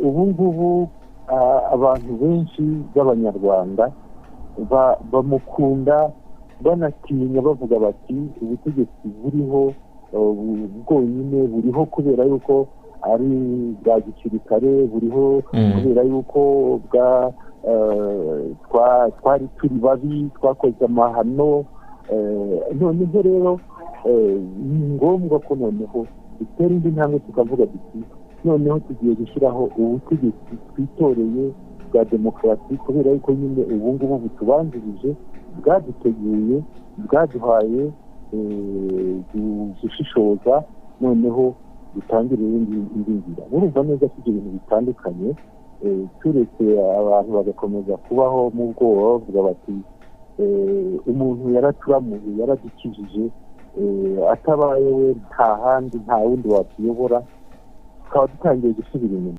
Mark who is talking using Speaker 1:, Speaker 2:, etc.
Speaker 1: ubu ngubu abantu benshi b'abanyarwanda bamukunda banatinya bavuga bati ubutegetsi buriho bwonyine buriho kubera yuko ari bwa gisirikare, buriho kubera yuko twari turi babi, twakoze amahano. Noneho rero ni ngombwa ko noneho dutera indi ntambwe tukavuga duti noneho tugiye gushyiraho ubutegetsi twitoreye bwa demokarasi, kubera yuko nyine ubu ngubu butubanjirije bwaduteguye, bwaduhaye gushishoza, noneho dutangire indi nzira. Urumva neza ko ibyo bintu bitandukanye, turetse abantu bagakomeza kubaho mu bwoba bavuga bati umuntu yaraturamuye, yaradukijije, atabaye we nta handi, nta wundi watuyobora, tukaba dutangiye gusubira inyuma.